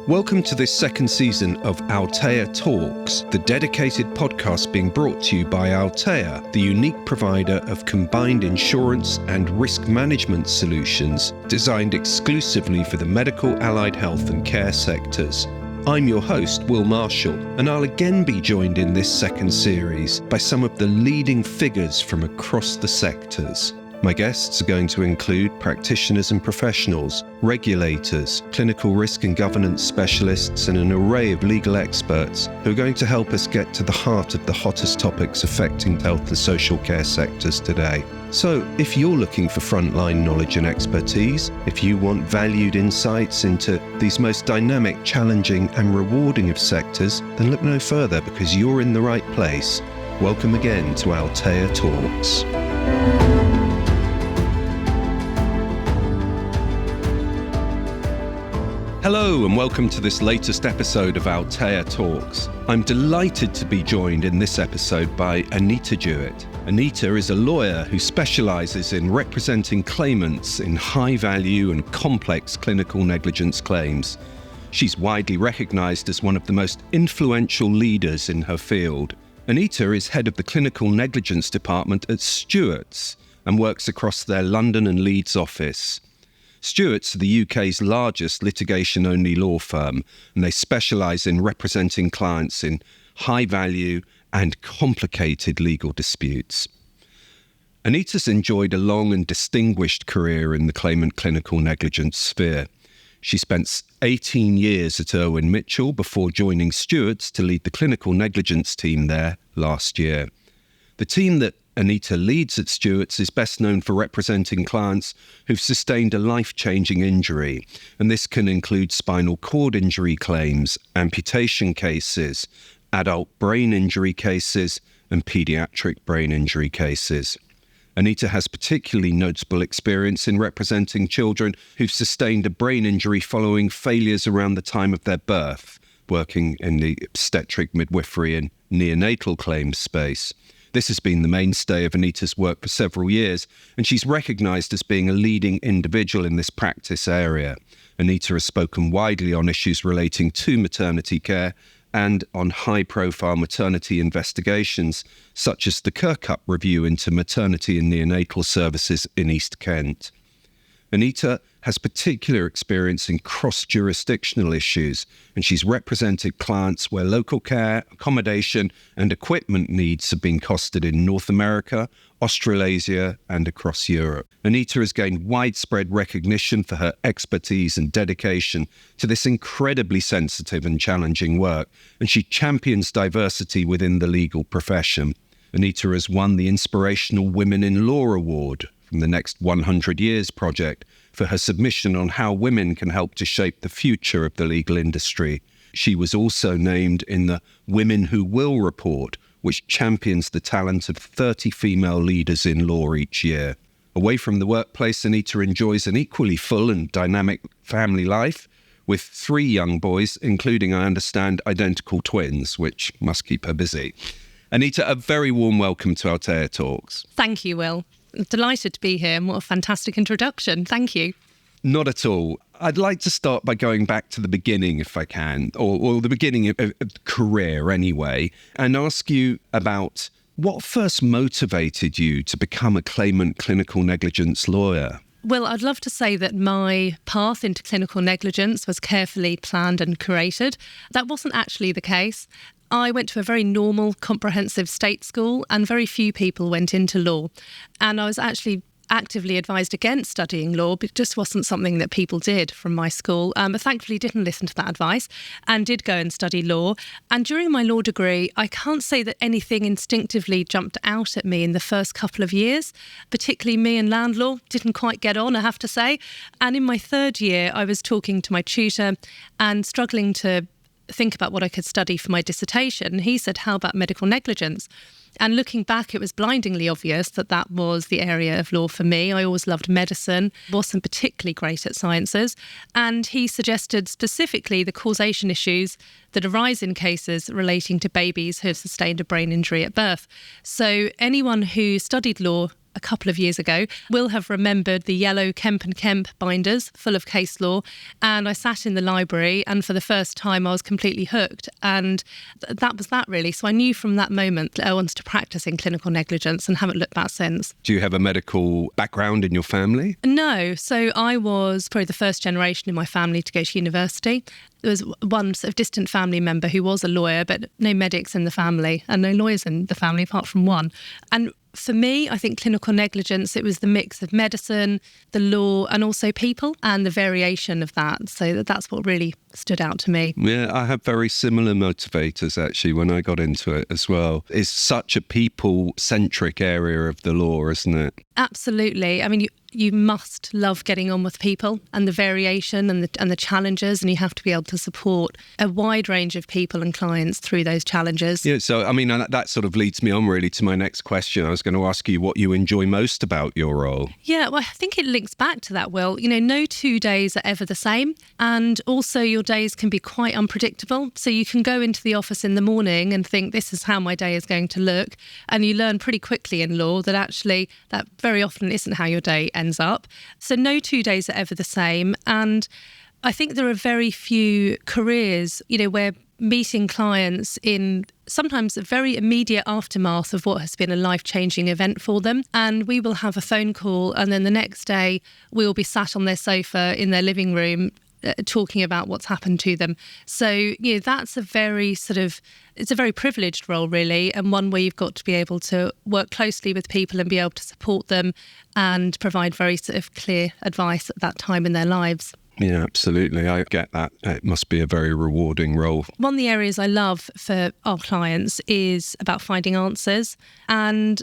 Welcome to this second season of Altea Talks, the dedicated podcast being brought to you by Altea, the unique provider of combined insurance and risk management solutions designed exclusively for the medical, allied health and care sectors. I'm your host, Will Marshall, and I'll again be joined in this second series by some of the leading figures from across the sectors. My guests are going to include practitioners and professionals, regulators, clinical risk and governance specialists, and an array of legal experts who are going to help us get to the heart of the hottest topics affecting health and social care sectors today. So, if you're looking for frontline knowledge and expertise, if you want valued insights into these most dynamic, challenging, and rewarding of sectors, then look no further because you're in the right place. Welcome again to Altea Talks. Hello and welcome to this latest episode of Altea Talks. I'm delighted to be joined in this episode by Anita Jewitt. Anita is a lawyer who specialises in representing claimants in high-value and complex clinical negligence claims. She's widely recognised as one of the most influential leaders in her field. Anita is head of the Clinical Negligence Department at Stewarts and works across their London and Leeds office. Stewarts are the UK's largest litigation-only law firm, and they specialise in representing clients in high-value and complicated legal disputes. Anita's enjoyed a long and distinguished career in the claimant clinical negligence sphere. She spent 18 years at Irwin Mitchell before joining Stewarts to lead the clinical negligence team there last year. The team that Anita leads at Stewarts is best known for representing clients who've sustained a life-changing injury, and this can include spinal cord injury claims, amputation cases, adult brain injury cases, and paediatric brain injury cases. Anita has particularly notable experience in representing children who've sustained a brain injury following failures around the time of their birth, working in the obstetric, midwifery, and neonatal claims space. This has been the mainstay of Anita's work for several years, and she's recognised as being a leading individual in this practice area. Anita has spoken widely on issues relating to maternity care and on high-profile maternity investigations, such as the Kirkup review into maternity and neonatal services in East Kent. Anita has particular experience in cross-jurisdictional issues, and she's represented clients where local care, accommodation, and equipment needs have been costed in North America, Australasia, and across Europe. Anita has gained widespread recognition for her expertise and dedication to this incredibly sensitive and challenging work, and she champions diversity within the legal profession. Anita has won the Inspirational Women in Law Award from the Next 100 Years project for her submission on how women can help to shape the future of the legal industry. She was also named in the Women Who Will report, which champions the talent of 30 female leaders in law each year. Away from the workplace, Anita enjoys an equally full and dynamic family life with 3 young boys, including, I understand, identical twins, which must keep her busy. Anita, a very warm welcome to Altea Talks. Thank you, Will. Delighted to be here, and what a fantastic introduction. Thank you. Not at all. I'd like to start by going back to the beginning, if I can, or the beginning of career anyway, and ask you about what first motivated you to become a claimant clinical negligence lawyer. Well, I'd love to say that my path into clinical negligence was carefully planned and curated. That wasn't actually the case. I went to a very normal, comprehensive state school, and very few people went into law. And I was actually actively advised against studying law, but it just wasn't something that people did from my school. But thankfully didn't listen to that advice and did go and study law. And during my law degree, I can't say that anything instinctively jumped out at me in the first couple of years. Particularly me and land law didn't quite get on, I have to say. And in my third year, I was talking to my tutor and struggling to think about what I could study for my dissertation. He said, how about medical negligence? And looking back, it was blindingly obvious that that was the area of law for me. I always loved medicine, wasn't particularly great at sciences. And he suggested specifically the causation issues that arise in cases relating to babies who have sustained a brain injury at birth. So anyone who studied law a couple of years ago will have remembered the yellow Kemp and Kemp binders full of case law. And I sat in the library, and for the first time I was completely hooked. And that was that, really. So I knew from that moment that I wanted to practice in clinical negligence and haven't looked back since. Do you have a medical background in your family? No. So I was probably the first generation in my family to go to university. There was one sort of distant family member who was a lawyer, but no medics in the family and no lawyers in the family apart from one. And for me, I think clinical negligence, it was the mix of medicine, the law, and also people, and the variation of that. So that's what really stood out to me. Yeah, I have very similar motivators, actually, when I got into it as well. It's such a people-centric area of the law, isn't it? Absolutely. I mean, you must love getting on with people and the variation and the challenges, and you have to be able to support a wide range of people and clients through those challenges. Yeah, so I mean, that sort of leads me on really to my next question. I was going to ask you what you enjoy most about your role. Yeah, well, I think it links back to that, Will. You know, no 2 days are ever the same, and also your days can be quite unpredictable. So you can go into the office in the morning and think, this is how my day is going to look, and you learn pretty quickly in law that actually that very often isn't how your day ends up. So no 2 days are ever the same. And I think there are very few careers, you know, where meeting clients in sometimes a very immediate aftermath of what has been a life-changing event for them. And we will have a phone call, and then the next day we will be sat on their sofa in their living room talking about what's happened to them. So, you know, that's a very it's a very privileged role, really, and one where you've got to be able to work closely with people and be able to support them and provide very sort of clear advice at that time in their lives. Yeah, absolutely. I get that. It must be a very rewarding role. One of the areas I love for our clients is about finding answers. And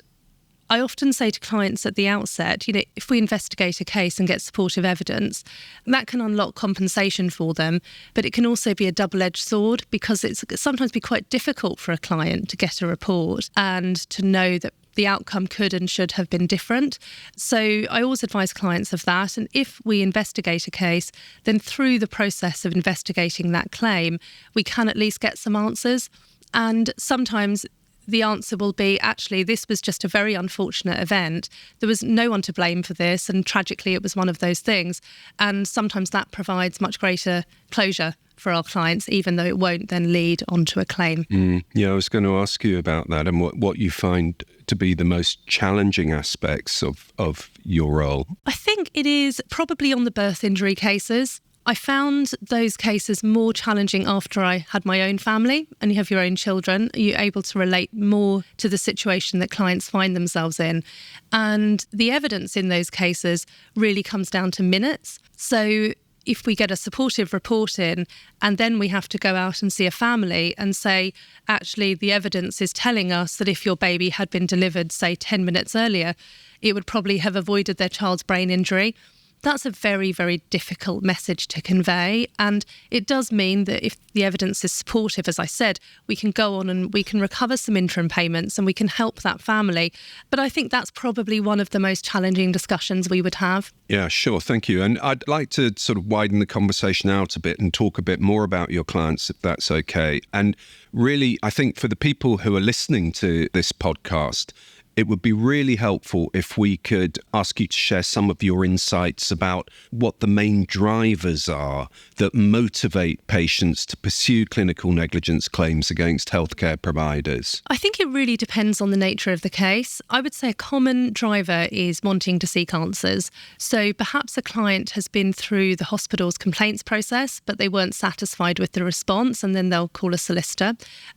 I often say to clients at the outset, you know, if we investigate a case and get supportive evidence, that can unlock compensation for them, but it can also be a double-edged sword because it's sometimes be quite difficult for a client to get a report and to know that the outcome could and should have been different. So I always advise clients of that. And if we investigate a case, then through the process of investigating that claim, we can at least get some answers. And sometimes the answer will be, actually, this was just a very unfortunate event. There was no one to blame for this, and tragically it was one of those things. And sometimes that provides much greater closure for our clients, even though it won't then lead onto a claim. Yeah, I was going to ask you about that and what you find to be the most challenging aspects of your role. I think it is probably on the birth injury cases. I found those cases more challenging after I had my own family, and you have your own children. You're able to relate more to the situation that clients find themselves in. And the evidence in those cases really comes down to minutes. So if we get a supportive report in and then we have to go out and see a family and say, actually, the evidence is telling us that if your baby had been delivered, say, 10 minutes earlier, it would probably have avoided their child's brain injury. That's a very, very difficult message to convey. And it does mean that if the evidence is supportive, as I said, we can go on and we can recover some interim payments and we can help that family. But I think that's probably one of the most challenging discussions we would have. Yeah, sure. Thank you. And I'd like to sort of widen the conversation out a bit and talk a bit more about your clients, if that's okay. And really, I think for the people who are listening to this podcast, it would be really helpful if we could ask you to share some of your insights about what the main drivers are that motivate patients to pursue clinical negligence claims against healthcare providers. I think it really depends on the nature of the case. I would say a common driver is wanting to seek answers. So perhaps a client has been through the hospital's complaints process, but they weren't satisfied with the response, and then they'll call a solicitor.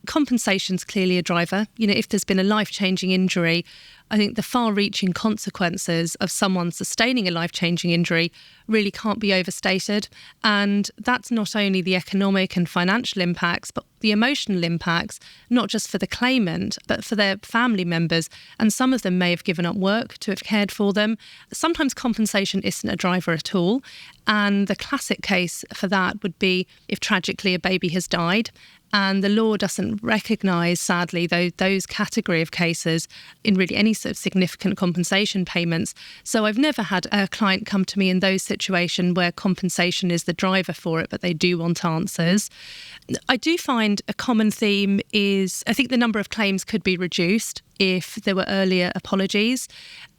Compensation's clearly a driver. You know, if there's been a life-changing injury, I think the far-reaching consequences of someone sustaining a life-changing injury really can't be overstated. And that's not only the economic and financial impacts, but the emotional impacts, not just for the claimant, but for their family members. And some of them may have given up work to have cared for them. Sometimes compensation isn't a driver at all. And the classic case for that would be if tragically a baby has died And the law doesn't recognise, sadly, those category of cases in really any sort of significant compensation payments. So I've never had a client come to me in those situations where compensation is the driver for it, but they do want answers. I do find a common theme is I think the number of claims could be reduced if there were earlier apologies.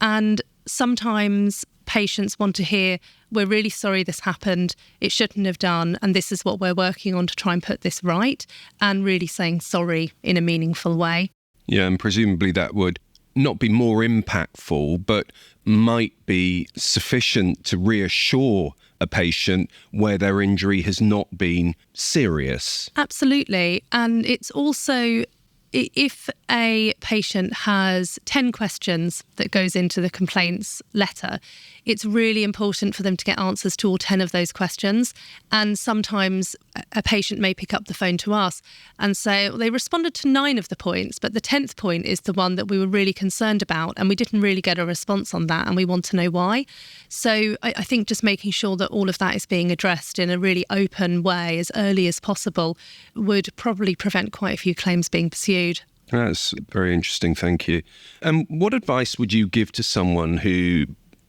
And sometimes patients want to hear, we're really sorry this happened, it shouldn't have done, and this is what we're working on to try and put this right, and really saying sorry in a meaningful way. Yeah, and presumably that would not be more impactful, but might be sufficient to reassure a patient where their injury has not been serious. Absolutely. And it's also, if a patient has 10 questions that goes into the complaints letter, it's really important for them to get answers to all 10 of those questions. And sometimes a patient may pick up the phone to us and say, well, they responded to 9 of the points, but the 10th point is the one that we were really concerned about, and we didn't really get a response on that, and we want to know why. So I think just making sure that all of that is being addressed in a really open way as early as possible would probably prevent quite a few claims being pursued. That's very interesting, thank you. And what advice would you give to someone who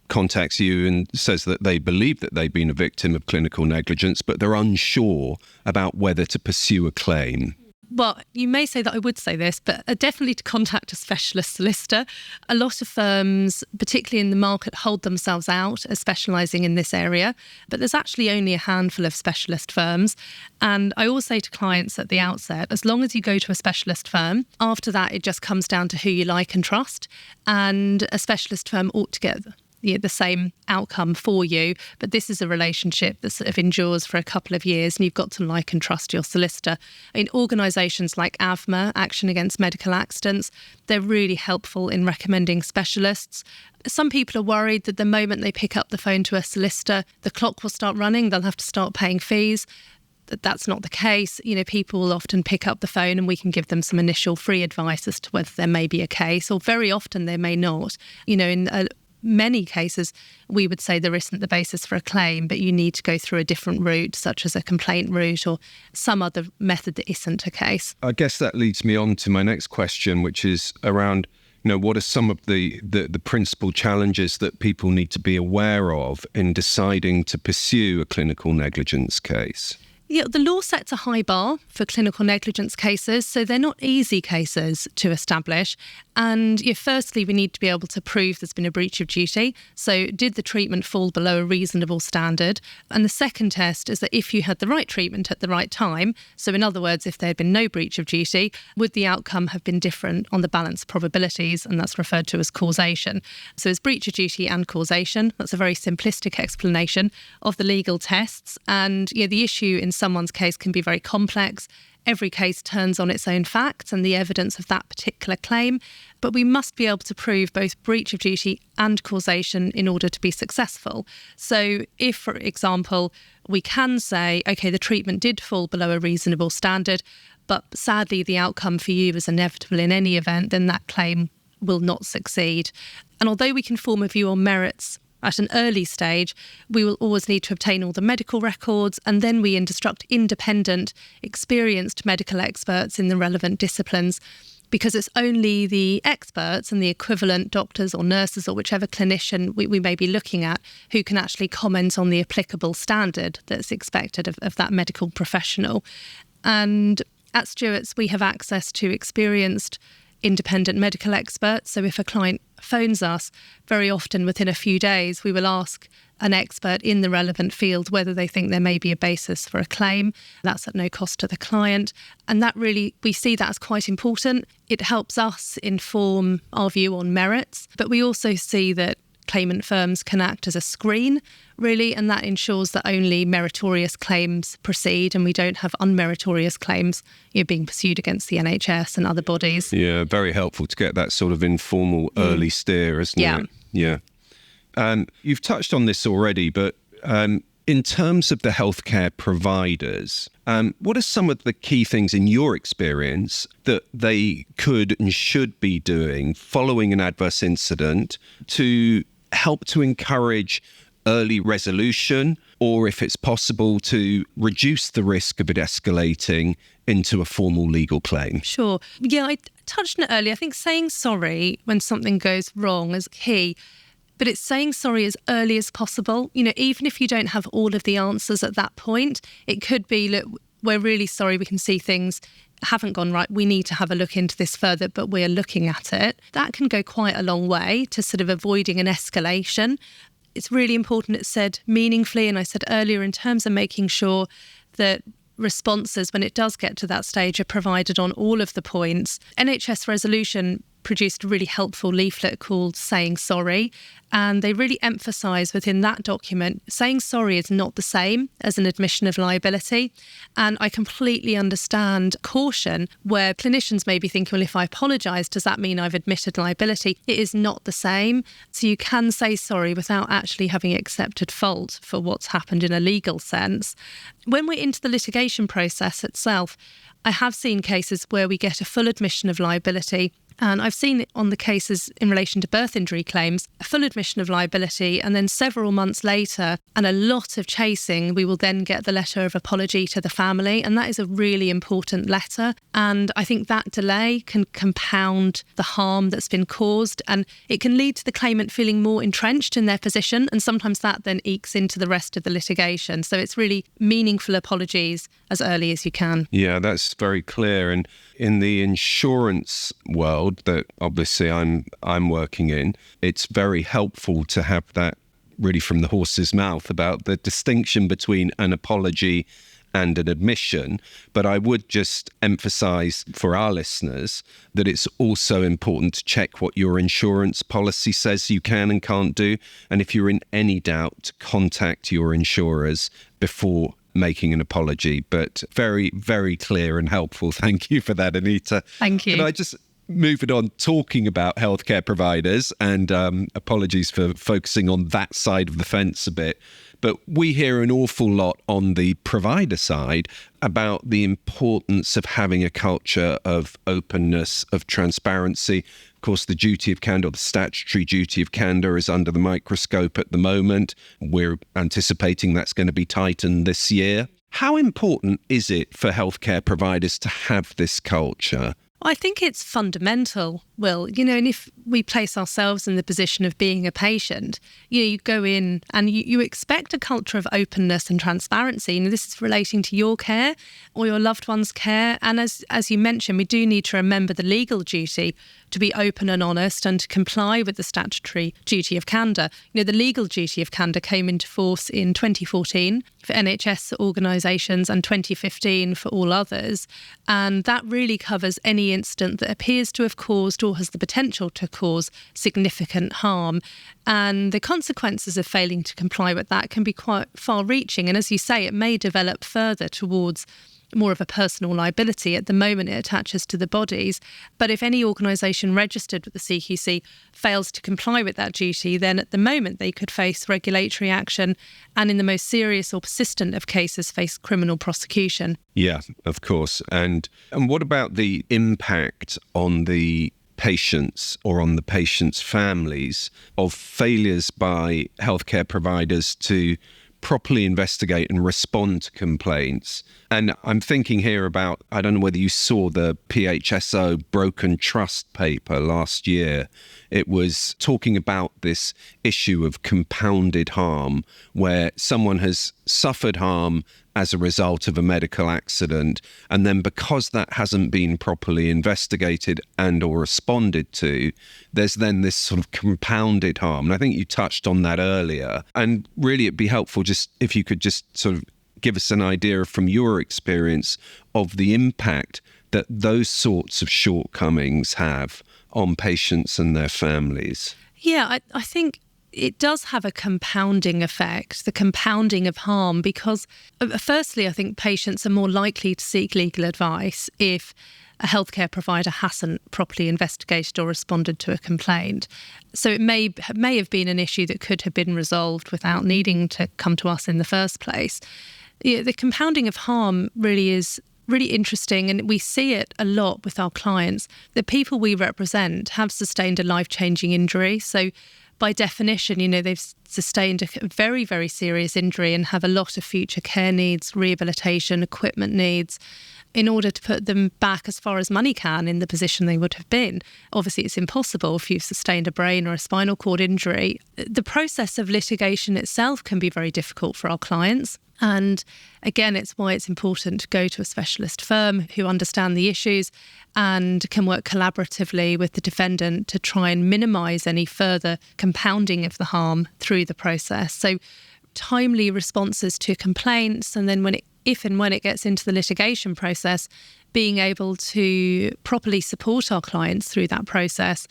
contacts you and says that they believe that they've been a victim of clinical negligence, but they're unsure about whether to pursue a claim? Well, you may say that I would say this, but definitely to contact a specialist solicitor. A lot of firms, particularly in the market, hold themselves out as specialising in this area, but there's actually only a handful of specialist firms. And I always say to clients at the outset, as long as you go to a specialist firm, after that it just comes down to who you like and trust, and a specialist firm ought to get the same outcome for you. But this is a relationship that sort of endures for a couple of years, and you've got to like and trust your solicitor. In organisations like AVMA, Action Against Medical Accidents, they're really helpful in recommending specialists. Some people are worried that the moment they pick up the phone to a solicitor, the clock will start running, they'll have to start paying fees. That's not the case. People will often pick up the phone and we can give them some initial free advice as to whether there may be a case, or very often there may not. In many cases, we would say there isn't the basis for a claim, but you need to go through a different route, such as a complaint route or some other method that isn't a case. I guess that leads me on to my next question, which is around, what are some of the principal challenges that people need to be aware of in deciding to pursue a clinical negligence case? Yeah, the law sets a high bar for clinical negligence cases, so they're not easy cases to establish. And firstly, we need to be able to prove there's been a breach of duty. So did the treatment fall below a reasonable standard? And the second test is that if you had the right treatment at the right time, so in other words, if there had been no breach of duty, would the outcome have been different on the balance of probabilities? And that's referred to as causation. So it's breach of duty and causation. That's a very simplistic explanation of the legal tests. And the issue in someone's case can be very complex. Every case turns on its own facts and the evidence of that particular claim, but we must be able to prove both breach of duty and causation in order to be successful. So if, for example, we can say, OK, the treatment did fall below a reasonable standard, but sadly the outcome for you is inevitable in any event, then that claim will not succeed. And although we can form a view on merits at an early stage, we will always need to obtain all the medical records, and then we instruct independent, experienced medical experts in the relevant disciplines, because it's only the experts and the equivalent doctors or nurses or whichever clinician we may be looking at who can actually comment on the applicable standard that's expected of that medical professional. And at Stewarts, we have access to experienced independent medical experts. So if a client phones us, very often within a few days, we will ask an expert in the relevant field whether they think there may be a basis for a claim. That's at no cost to the client. And that really, we see that as quite important. It helps us inform our view on merits, but we also see that claimant firms can act as a screen, really, and that ensures that only meritorious claims proceed and we don't have unmeritorious claims being pursued against the NHS and other bodies. Yeah, very helpful to get that sort of informal early steer, isn't it? Yeah. You've touched on this already, but in terms of the healthcare providers, what are some of the key things in your experience that they could and should be doing following an adverse incident to help to encourage early resolution, or if it's possible to reduce the risk of it escalating into a formal legal claim? Sure. Yeah, I touched on it earlier. I think saying sorry when something goes wrong is key, but it's saying sorry as early as possible. Even if you don't have all of the answers at that point, it could be, look, we're really sorry, we can see things haven't gone right. We need to have a look into this further, but we're looking at it. That can go quite a long way to sort of avoiding an escalation. It's really important it's said meaningfully. And I said earlier, in terms of making sure that responses, when it does get to that stage, are provided on all of the points. NHS Resolution produced a really helpful leaflet called Saying Sorry. And they really emphasise within that document, saying sorry is not the same as an admission of liability. And I completely understand caution where clinicians may be thinking, well, if I apologise, does that mean I've admitted liability? It is not the same. So you can say sorry without actually having accepted fault for what's happened in a legal sense. When we're into the litigation process itself, I have seen cases where we get a full admission of liability. And I've seen it on the cases in relation to birth injury claims, a full admission of liability, and then several months later, and a lot of chasing, we will then get the letter of apology to the family. And that is a really important letter. And I think that delay can compound the harm that's been caused. And it can lead to the claimant feeling more entrenched in their position. And sometimes that then ekes into the rest of the litigation. So it's really meaningful apologies as early as you can. Yeah, that's very clear. And in the insurance world that obviously I'm working in, it's very helpful to have that really from the horse's mouth about the distinction between an apology and an admission. But I would just emphasize for our listeners that it's also important to check what your insurance policy says you can and can't do. And if you're in any doubt, to contact your insurers before making an apology. But very, very clear and helpful. Thank you for that, Anita. Thank you. And I just moving on, talking about healthcare providers, and apologies for focusing on that side of the fence a bit. But we hear an awful lot on the provider side about the importance of having a culture of openness, of transparency. Of course, the duty of candor, the statutory duty of candor, is under the microscope at the moment. We're anticipating that's going to be tightened this year. How important is it for healthcare providers to have this culture? I think it's fundamental, Will. And if we place ourselves in the position of being a patient, you go in and you expect a culture of openness and transparency. This is relating to your care or your loved one's care. And as you mentioned, we do need to remember the legal duty to be open and honest and to comply with the statutory duty of candor. The legal duty of candor came into force in 2014 for NHS organisations and 2015 for all others. And that really covers any incident that appears to have caused or has the potential to cause significant harm. And the consequences of failing to comply with that can be quite far-reaching. And as you say, it may develop further towards more of a personal liability. At the moment, it attaches to the bodies. But if any organisation registered with the CQC fails to comply with that duty, then at the moment they could face regulatory action and in the most serious or persistent of cases face criminal prosecution. Yeah, of course. And what about the impact on the patients or on the patients' families of failures by healthcare providers to properly investigate and respond to complaints? And I'm thinking here about, I don't know whether you saw the PHSO broken trust paper last year. It was talking about this issue of compounded harm, where someone has suffered harm as a result of a medical accident, and then because that hasn't been properly investigated and or responded to, there's then this sort of compounded harm. And I think you touched on that earlier. And really it'd be helpful just if you could just sort of give us an idea from your experience of the impact that those sorts of shortcomings have on patients and their families. Yeah, I think it does have a compounding effect, the compounding of harm, because firstly, I think patients are more likely to seek legal advice if a healthcare provider hasn't properly investigated or responded to a complaint. So it may have been an issue that could have been resolved without needing to come to us in the first place. The compounding of harm really is really interesting, and we see it a lot with our clients. The people we represent have sustained a life-changing injury. So by definition, they've sustained a very, very serious injury and have a lot of future care needs, rehabilitation, equipment needs, in order to put them back as far as money can in the position they would have been. Obviously, it's impossible if you've sustained a brain or a spinal cord injury. The process of litigation itself can be very difficult for our clients. And again, it's why it's important to go to a specialist firm who understand the issues and can work collaboratively with the defendant to try and minimise any further compounding of the harm through the process. So timely responses to complaints, and then if and when it gets into the litigation process, being able to properly support our clients through that process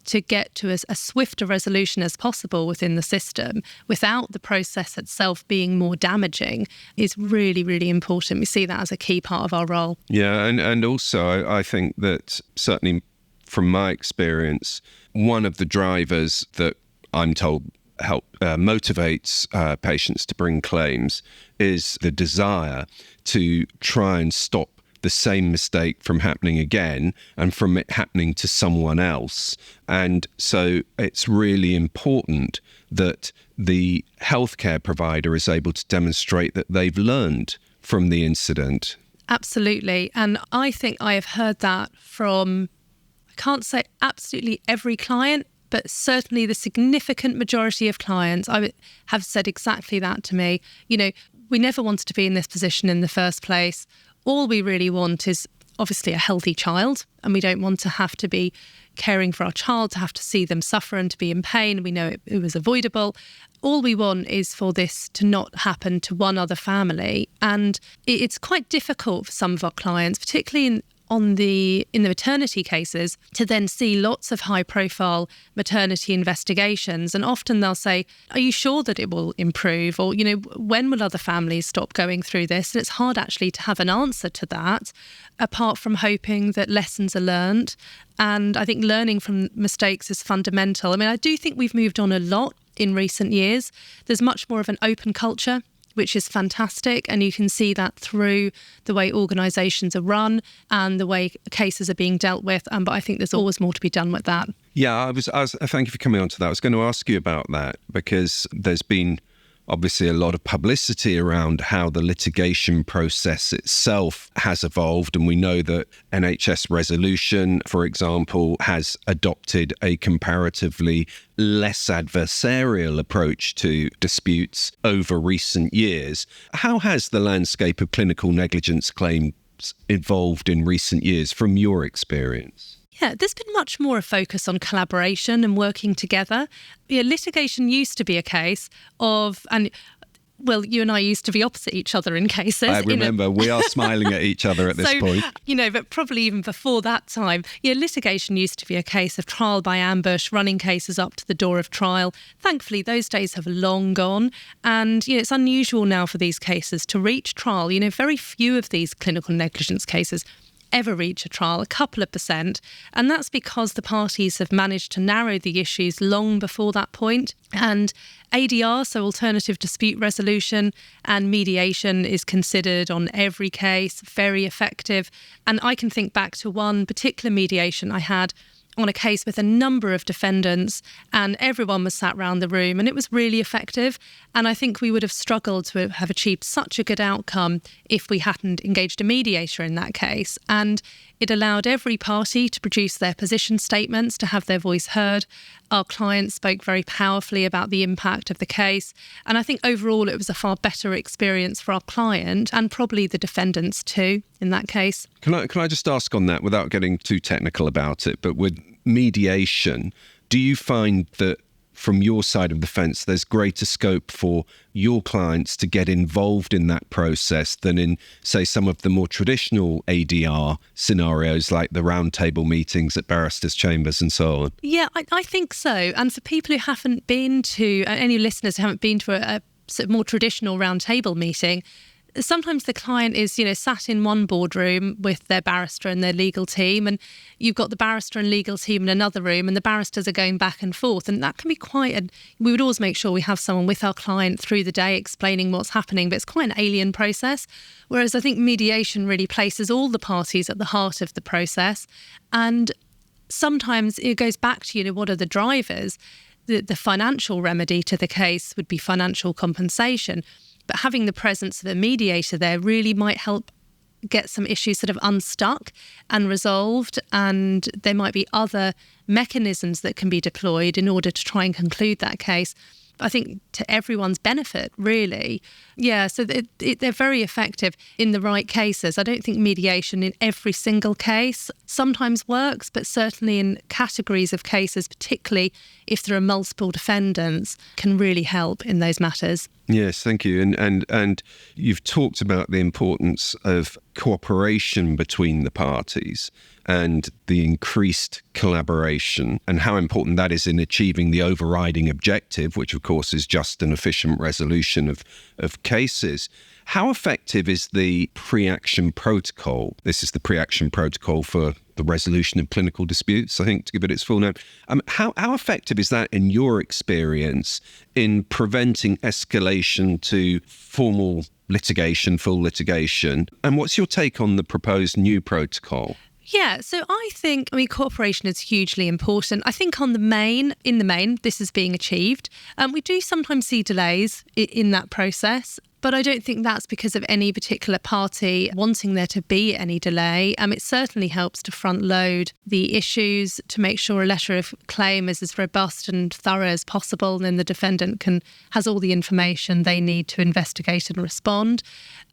to get to a swifter resolution as possible within the system without the process itself being more damaging is really, really important. We see that as a key part of our role. Yeah, and also I think that certainly from my experience, one of the drivers that I'm told motivates patients to bring claims is the desire to try and stop the same mistake from happening again and from it happening to someone else. And so it's really important that the healthcare provider is able to demonstrate that they've learned from the incident. Absolutely. And I think I have heard that from, I can't say absolutely every client, but certainly the significant majority of clients have said exactly that to me. You know, we never wanted to be in this position in the first place. All we really want is obviously a healthy child, and we don't want to have to be caring for our child, to have to see them suffer and to be in pain. We know it was avoidable. All we want is for this to not happen to one other family. And it's quite difficult for some of our clients, particularly in the maternity cases, to then see lots of high-profile maternity investigations. And often they'll say, are you sure that it will improve? Or, you know, when will other families stop going through this? And it's hard actually to have an answer to that, apart from hoping that lessons are learned. And I think learning from mistakes is fundamental. I mean, I do think we've moved on a lot in recent years. There's much more of an open culture, which is fantastic. And you can see that through the way organisations are run and the way cases are being dealt with. But I think there's always more to be done with that. Yeah, thank you for coming on to that. I was going to ask you about that because there's been obviously a lot of publicity around how the litigation process itself has evolved. And we know that NHS Resolution, for example, has adopted a comparatively less adversarial approach to disputes over recent years. How has the landscape of clinical negligence claims evolved in recent years from your experience? Yeah, there's been much more a focus on collaboration and working together. Yeah, litigation used to be a case of, well, you and I used to be opposite each other in cases. I remember, we are smiling at each other at this point. You know, but probably even before that time, litigation used to be a case of trial by ambush, running cases up to the door of trial. Thankfully, those days have long gone. And, it's unusual now for these cases to reach trial. Very few of these clinical negligence cases ever reach a trial, a couple of %. And that's because the parties have managed to narrow the issues long before that point. And ADR, so alternative dispute resolution, and mediation is considered on every case, very effective. And I can think back to one particular mediation I had on a case with a number of defendants, and everyone was sat round the room, and it was really effective. And I think we would have struggled to have achieved such a good outcome if we hadn't engaged a mediator in that case. And it allowed every party to produce their position statements, to have their voice heard. Our client spoke very powerfully about the impact of the case. And I think overall it was a far better experience for our client and probably the defendants too in that case. Can I just ask on that without getting too technical about it, but with mediation, do you find that from your side of the fence, there's greater scope for your clients to get involved in that process than in, say, some of the more traditional ADR scenarios like the roundtable meetings at barristers' chambers and so on? Yeah, I think so. And for people who haven't been to, any listeners who haven't been to a sort of more traditional roundtable meeting, sometimes the client is, sat in one boardroom with their barrister and their legal team, and you've got the barrister and legal team in another room, and the barristers are going back and forth. And that can be we would always make sure we have someone with our client through the day explaining what's happening, but it's quite an alien process. Whereas I think mediation really places all the parties at the heart of the process. And sometimes it goes back to, what are the drivers? the financial remedy to the case would be financial compensation. But having the presence of a mediator there really might help get some issues sort of unstuck and resolved, and there might be other mechanisms that can be deployed in order to try and conclude that case. I think to everyone's benefit, really. Yeah, so they're very effective in the right cases. I don't think mediation in every single case sometimes works, but certainly in categories of cases, particularly if there are multiple defendants, can really help in those matters. Yes, thank you. And you've talked about the importance of cooperation between the parties and the increased collaboration and how important that is in achieving the overriding objective, which of course is just an efficient resolution of cases. How effective is the pre-action protocol? This is the pre-action protocol for the resolution of clinical disputes, I think, to give it its full name. How effective is that in your experience in preventing escalation to formal litigation, full litigation? And what's your take on the proposed new protocol? Yeah, so I think, cooperation is hugely important. I think in the main, this is being achieved. We do sometimes see delays in that process, but I don't think that's because of any particular party wanting there to be any delay. It certainly helps to front load the issues to make sure a letter of claim is as robust and thorough as possible, and then the defendant has all the information they need to investigate and respond.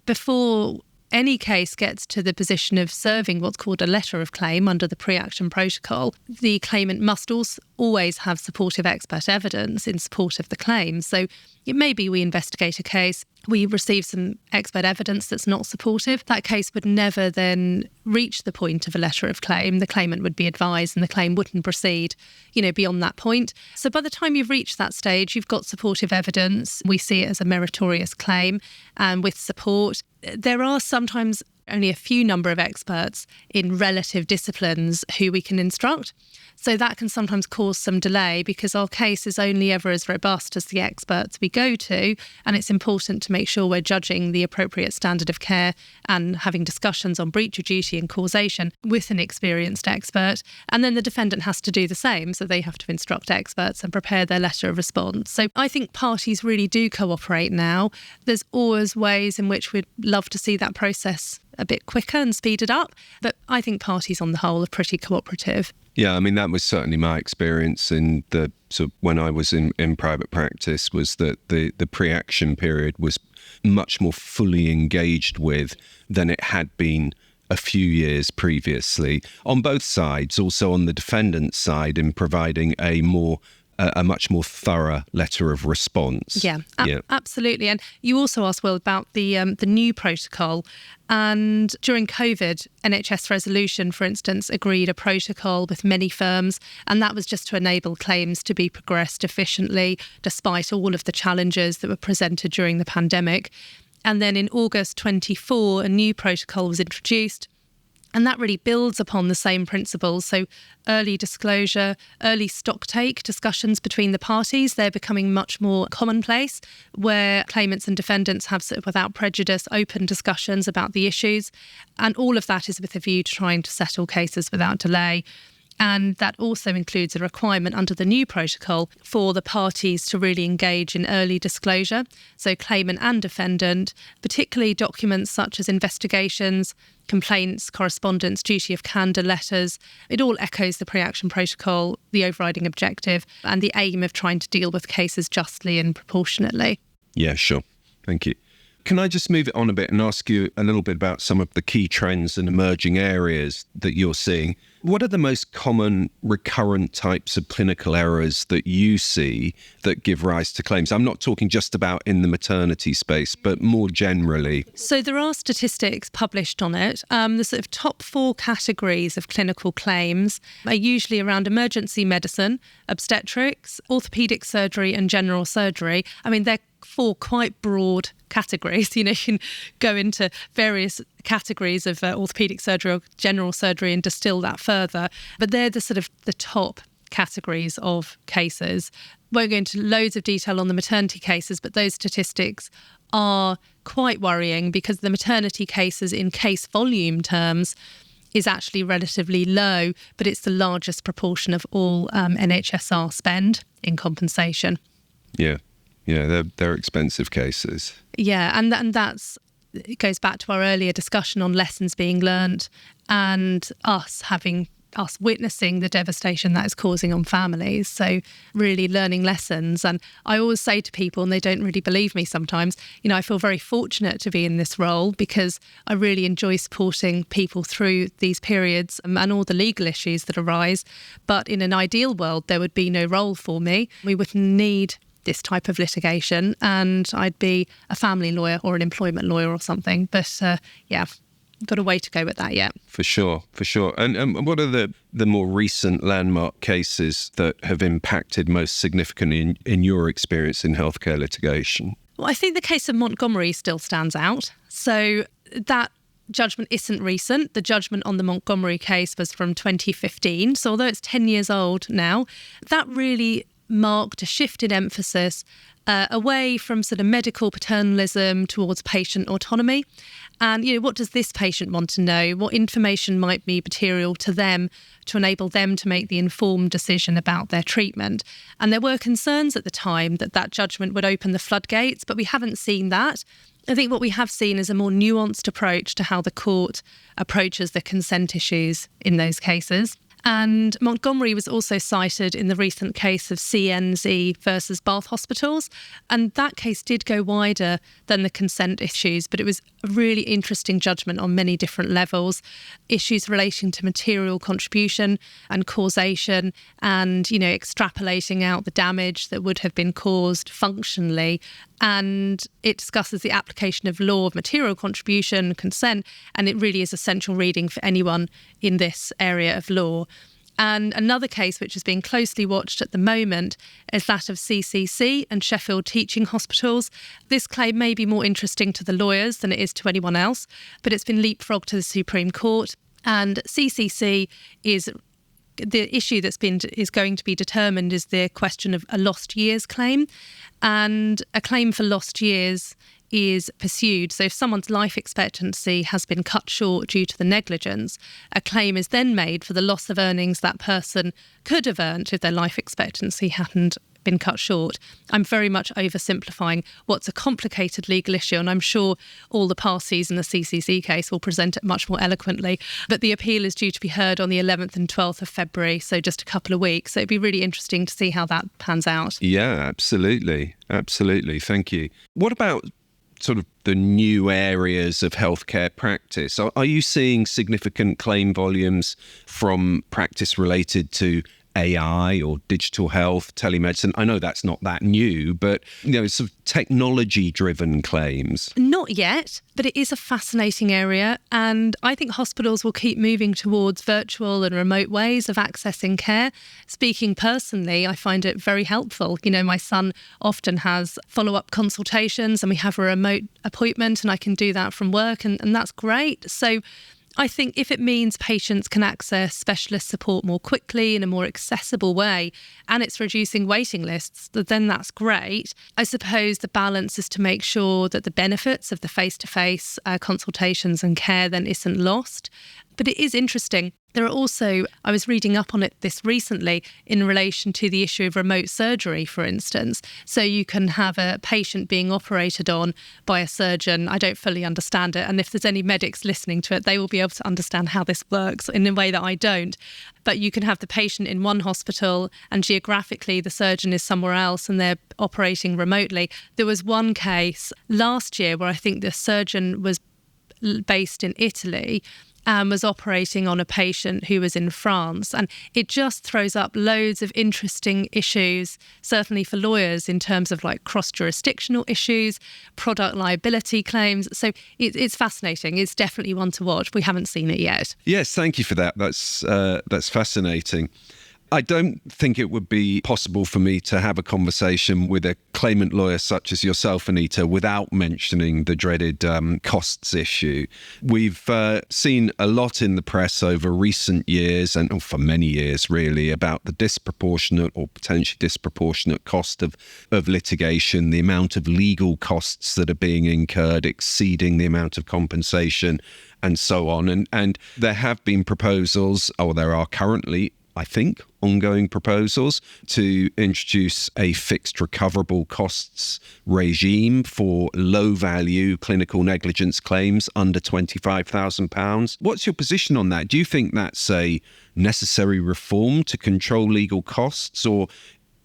Before any case gets to the position of serving what's called a letter of claim under the pre-action protocol, the claimant must also always have supportive expert evidence in support of the claim. So it may be we investigate a case, we receive some expert evidence that's not supportive. That case would never then reach the point of a letter of claim. The claimant would be advised and the claim wouldn't proceed, beyond that point. So by the time you've reached that stage, you've got supportive evidence. We see it as a meritorious claim and with support. There are sometimes only a few number of experts in relative disciplines who we can instruct. So that can sometimes cause some delay because our case is only ever as robust as the experts we go to. And it's important to make sure we're judging the appropriate standard of care and having discussions on breach of duty and causation with an experienced expert. And then the defendant has to do the same. So they have to instruct experts and prepare their letter of response. So I think parties really do cooperate now. There's always ways in which we'd love to see that process a bit quicker and speeded up. But I think parties on the whole are pretty cooperative. Yeah, that was certainly my experience in when I was in private practice, was that the pre-action period was much more fully engaged with than it had been a few years previously on both sides, also on the defendant's side in providing a much more thorough letter of response. Yeah, absolutely. And you also asked, Will, about the new protocol. And during COVID, NHS Resolution, for instance, agreed a protocol with many firms, and that was just to enable claims to be progressed efficiently, despite all of the challenges that were presented during the pandemic. And then in August 24, a new protocol was introduced. And that really builds upon the same principles. So early disclosure, early stocktake discussions between the parties, they're becoming much more commonplace, where claimants and defendants have sort of without prejudice open discussions about the issues. And all of that is with a view to trying to settle cases without delay. And that also includes a requirement under the new protocol for the parties to really engage in early disclosure. So claimant and defendant, particularly documents such as investigations, complaints, correspondence, duty of candour letters. It all echoes the pre-action protocol, the overriding objective, and the aim of trying to deal with cases justly and proportionately. Yeah, sure. Thank you. Can I just move it on a bit and ask you a little bit about some of the key trends and emerging areas that you're seeing? What are the most common recurrent types of clinical errors that you see that give rise to claims? I'm not talking just about in the maternity space, but more generally. So there are statistics published on it. The sort of top 4 categories of clinical claims are usually around emergency medicine, obstetrics, orthopaedic surgery and general surgery. They're 4 quite broad categories. You can go into various categories of orthopaedic surgery or general surgery and distill that further. But they're the sort of the top categories of cases. Won't go into loads of detail on the maternity cases, but those statistics are quite worrying because the maternity cases in case volume terms is actually relatively low, but it's the largest proportion of all NHSR spend in compensation. Yeah, they're expensive cases. Yeah, and it goes back to our earlier discussion on lessons being learnt and us witnessing the devastation that is causing on families. So really learning lessons. And I always say to people, and they don't really believe me sometimes, I feel very fortunate to be in this role because I really enjoy supporting people through these periods and all the legal issues that arise. But in an ideal world, there would be no role for me. We wouldn't need this type of litigation, and I'd be a family lawyer or an employment lawyer or something. But got a way to go with that yet. For sure. And what are the more recent landmark cases that have impacted most significantly in your experience in healthcare litigation? Well, I think the case of Montgomery still stands out. So that judgment isn't recent. The judgment on the Montgomery case was from 2015. So although it's 10 years old now, that really marked a shift in emphasis away from sort of medical paternalism towards patient autonomy. And, what does this patient want to know? What information might be material to them to enable them to make the informed decision about their treatment? And there were concerns at the time that judgment would open the floodgates, but we haven't seen that. I think what we have seen is a more nuanced approach to how the court approaches the consent issues in those cases. And Montgomery was also cited in the recent case of CNZ versus Bath Hospitals. And that case did go wider than the consent issues, but it was a really interesting judgment on many different levels. Issues relating to material contribution and causation and, extrapolating out the damage that would have been caused functionally. And it discusses the application of law of material contribution, consent, and it really is essential reading for anyone in this area of law. And another case which is being closely watched at the moment is that of CCC and Sheffield Teaching Hospitals. This claim may be more interesting to the lawyers than it is to anyone else, but it's been leapfrogged to the Supreme Court. And CCC is the issue is going to be determined is the question of a lost years claim. And a claim for lost years is pursued. So if someone's life expectancy has been cut short due to the negligence, a claim is then made for the loss of earnings that person could have earned if their life expectancy hadn't been cut short. I'm very much oversimplifying what's a complicated legal issue, and I'm sure all the parties in the CCC case will present it much more eloquently. But the appeal is due to be heard on the 11th and 12th of February, so just a couple of weeks. So it'd be really interesting to see how that pans out. Yeah, absolutely. Thank you. What about sort of the new areas of healthcare practice? Are you seeing significant claim volumes from practice related to AI or digital health, telemedicine? I know that's not that new, but sort of technology-driven claims. Not yet, but it is a fascinating area, and I think hospitals will keep moving towards virtual and remote ways of accessing care. Speaking personally, I find it very helpful. My son often has follow-up consultations, and we have a remote appointment, and I can do that from work, and that's great. So I think if it means patients can access specialist support more quickly in a more accessible way, and it's reducing waiting lists, then that's great. I suppose the balance is to make sure that the benefits of the face-to-face consultations and care then isn't lost. But it is interesting. There are also, I was reading up on this recently in relation to the issue of remote surgery, for instance. So you can have a patient being operated on by a surgeon. I don't fully understand it. And if there's any medics listening to it, they will be able to understand how this works in a way that I don't. But you can have the patient in one hospital and geographically the surgeon is somewhere else and they're operating remotely. There was one case last year where I think the surgeon was based in Italy and was operating on a patient who was in France. And it just throws up loads of interesting issues, certainly for lawyers, in terms of like cross-jurisdictional issues, product liability claims. So it's fascinating. It's definitely one to watch. We haven't seen it yet. Yes, thank you for that. That's fascinating. I don't think it would be possible for me to have a conversation with a claimant lawyer such as yourself, Anita, without mentioning the dreaded costs issue. We've seen a lot in the press over recent years, and for many years really, about the disproportionate or potentially disproportionate cost of litigation, the amount of legal costs that are being incurred exceeding the amount of compensation, and so on. And there have been proposals, or there are currently, I think, ongoing proposals to introduce a fixed recoverable costs regime for low-value clinical negligence claims under £25,000. What's your position on that? Do you think that's a necessary reform to control legal costs, or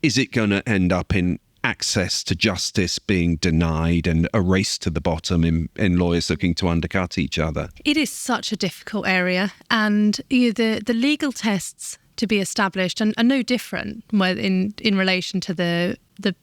is it going to end up in access to justice being denied and a race to the bottom in lawyers looking to undercut each other? It is such a difficult area, and the legal tests to be established are no different in relation to the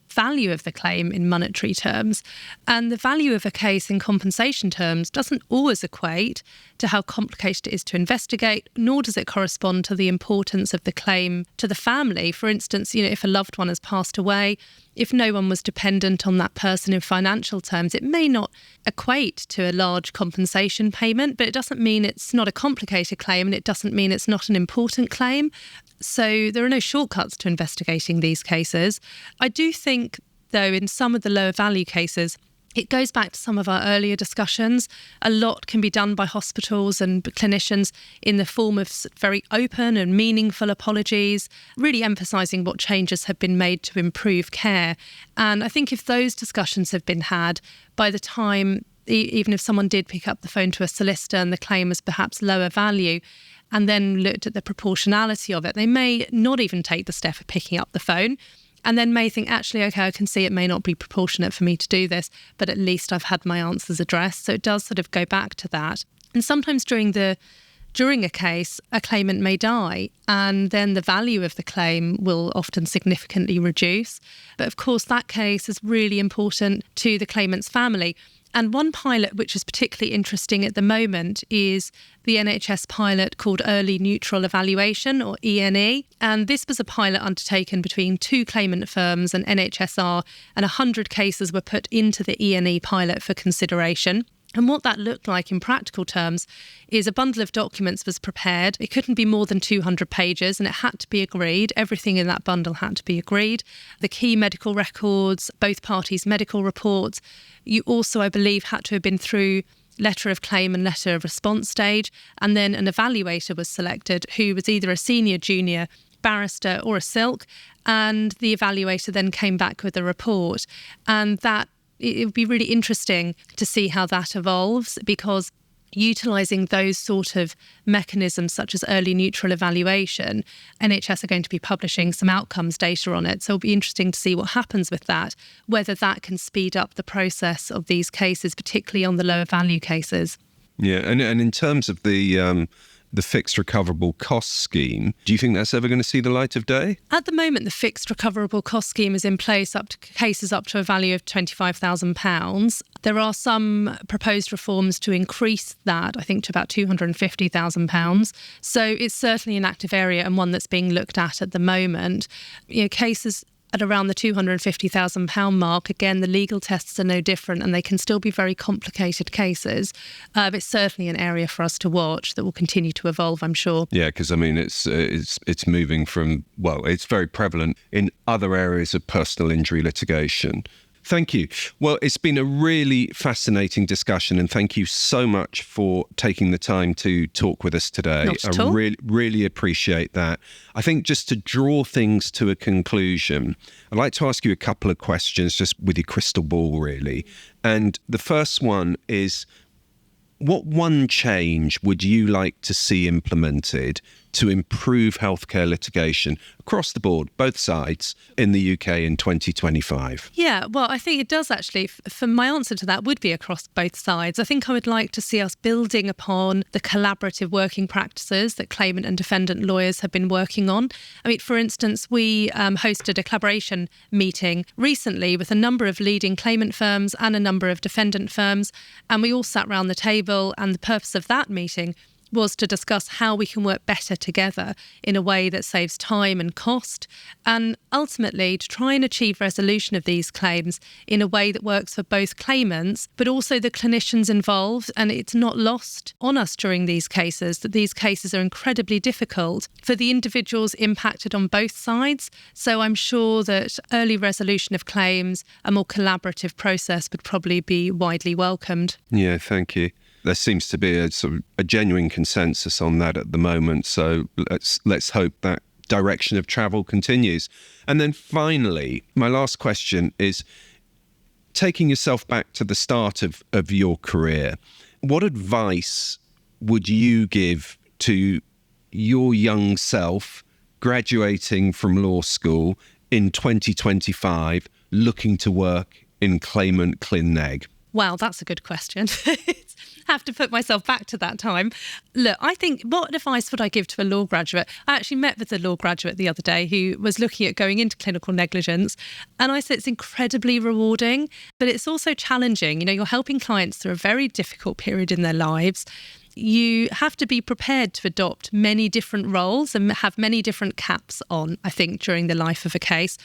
value of the claim in monetary terms. And the value of a case in compensation terms doesn't always equate to how complicated it is to investigate, nor does it correspond to the importance of the claim to the family. For instance, if a loved one has passed away, if no one was dependent on that person in financial terms, it may not equate to a large compensation payment, but it doesn't mean it's not a complicated claim, and it doesn't mean it's not an important claim. So there are no shortcuts to investigating these cases. I do think, though, in some of the lower value cases, it goes back to some of our earlier discussions. A lot can be done by hospitals and clinicians in the form of very open and meaningful apologies, really emphasising what changes have been made to improve care. And I think if those discussions have been had, by the time, even if someone did pick up the phone to a solicitor and the claim was perhaps lower value, and then looked at the proportionality of it, they may not even take the step of picking up the phone, and then may think, actually, okay, I can see it may not be proportionate for me to do this, but at least I've had my answers addressed. So it does sort of go back to that. And sometimes during a case, a claimant may die, and then the value of the claim will often significantly reduce. But of course, that case is really important to the claimant's family. And one pilot which is particularly interesting at the moment is the NHS pilot called Early Neutral Evaluation, or ENE. And this was a pilot undertaken between 2 claimant firms and NHSR, and 100 cases were put into the ENE pilot for consideration. And what that looked like in practical terms is a bundle of documents was prepared. It couldn't be more than 200 pages, and it had to be agreed. Everything in that bundle had to be agreed. The key medical records, both parties' medical reports. You also, I believe, had to have been through letter of claim and letter of response stage. And then an evaluator was selected who was either a senior, junior, barrister or a silk. And the evaluator then came back with a report. And that it would be really interesting to see how that evolves, because utilising those sort of mechanisms such as early neutral evaluation, NHS are going to be publishing some outcomes data on it. So it'll be interesting to see what happens with that, whether that can speed up the process of these cases, particularly on the lower value cases. Yeah, and in terms of the fixed recoverable cost scheme, do you think that's ever going to see the light of day? At the moment, the fixed recoverable cost scheme is in place up to cases up to a value of £25,000. There are some proposed reforms to increase that, I think, to about £250,000. So it's certainly an active area and one that's being looked at the moment. Cases at around the £250,000 mark, again, the legal tests are no different, and they can still be very complicated cases. It's certainly an area for us to watch that will continue to evolve, I'm sure. Yeah, because I mean, it's moving from, well, it's very prevalent in other areas of personal injury litigation. Thank you. Well, it's been a really fascinating discussion, and thank you so much for taking the time to talk with us today. Not at all. I really appreciate that. I think just to draw things to a conclusion, I'd like to ask you a couple of questions just with your crystal ball, really. And the first one is, what one change would you like to see implemented to improve healthcare litigation across the board, both sides, in the UK in 2025? Yeah, well, I think it does actually. For my answer to that would be across both sides. I think I would like to see us building upon the collaborative working practices that claimant and defendant lawyers have been working on. I mean, for instance, we hosted a collaboration meeting recently with a number of leading claimant firms and a number of defendant firms, and we all sat round the table, and the purpose of that meeting was to discuss how we can work better together in a way that saves time and cost, and ultimately to try and achieve resolution of these claims in a way that works for both claimants but also the clinicians involved. And it's not lost on us during these cases that these cases are incredibly difficult for the individuals impacted on both sides. So I'm sure that early resolution of claims, a more collaborative process, would probably be widely welcomed. Yeah, thank you. There seems to be a sort of a genuine consensus on that at the moment. So let's hope that direction of travel continues. And then finally, my last question is, taking yourself back to the start of your career, what advice would you give to your young self graduating from law school in 2025, looking to work in claimant clin neg? Wow, that's a good question. Have to put myself back to that time. Look, I think, what advice would I give to a law graduate? I actually met with a law graduate the other day who was looking at going into clinical negligence. And I said it's incredibly rewarding, but it's also challenging. You know, you're helping clients through a very difficult period in their lives. You have to be prepared to adopt many different roles and have many different caps on, I think, during the life of a case.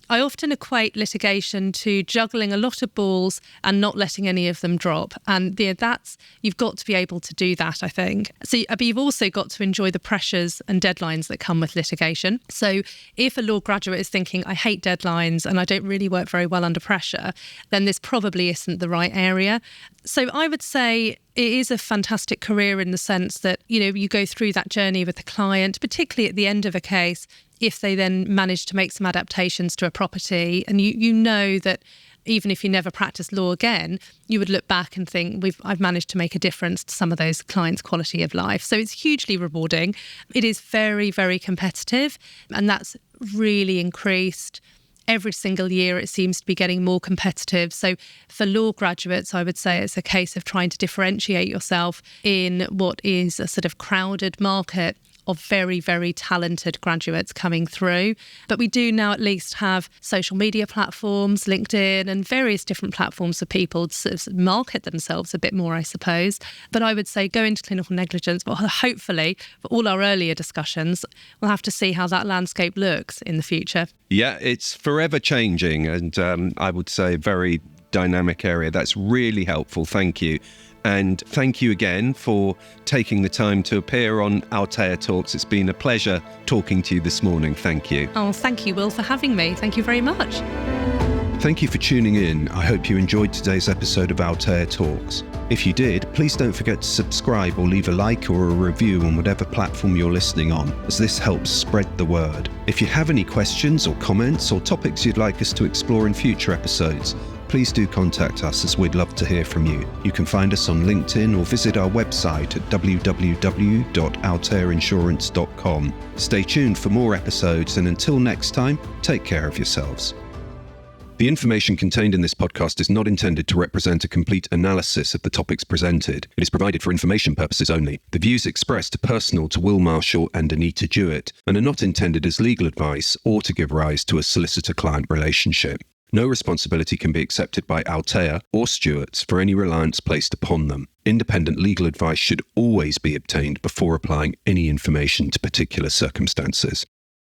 I often equate litigation to juggling a lot of balls and not letting any of them drop. And you've got to be able to do that, I think. So, but you've also got to enjoy the pressures and deadlines that come with litigation. So if a law graduate is thinking, I hate deadlines and I don't really work very well under pressure, then this probably isn't the right area. So I would say it is a fantastic career in the sense that, you know, you go through that journey with the client, particularly at the end of a case, if they then manage to make some adaptations to a property, and you know that even if you never practice law again, you would look back and think, I've managed to make a difference to some of those clients' quality of life. So it's hugely rewarding. It is very, very competitive, and that's really increased. Every single year, it seems to be getting more competitive. So for law graduates, I would say it's a case of trying to differentiate yourself in what is a sort of crowded market of very, very talented graduates coming through. But we do now at least have social media platforms, LinkedIn, and various different platforms for people to sort of market themselves a bit more, I suppose. But I would say go into clinical negligence, but hopefully for all our earlier discussions, we'll have to see how that landscape looks in the future. Yeah, it's forever changing, and I would say a very dynamic area. That's really helpful. Thank you. And thank you again for taking the time to appear on Altea Talks. It's been a pleasure talking to you this morning. Thank you. Oh, thank you, Will, for having me. Thank you very much. Thank you for tuning in. I hope you enjoyed today's episode of Altea Talks. If you did, please don't forget to subscribe or leave a like or a review on whatever platform you're listening on, as this helps spread the word. If you have any questions or comments or topics you'd like us to explore in future episodes, please do contact us, as we'd love to hear from you. You can find us on LinkedIn or visit our website at www.altainsurance.com. Stay tuned for more episodes, and until next time, take care of yourselves. The information contained in this podcast is not intended to represent a complete analysis of the topics presented. It is provided for information purposes only. The views expressed are personal to Will Marshall and Anita Jewitt and are not intended as legal advice or to give rise to a solicitor-client relationship. No responsibility can be accepted by Altea or Stewarts for any reliance placed upon them. Independent legal advice should always be obtained before applying any information to particular circumstances.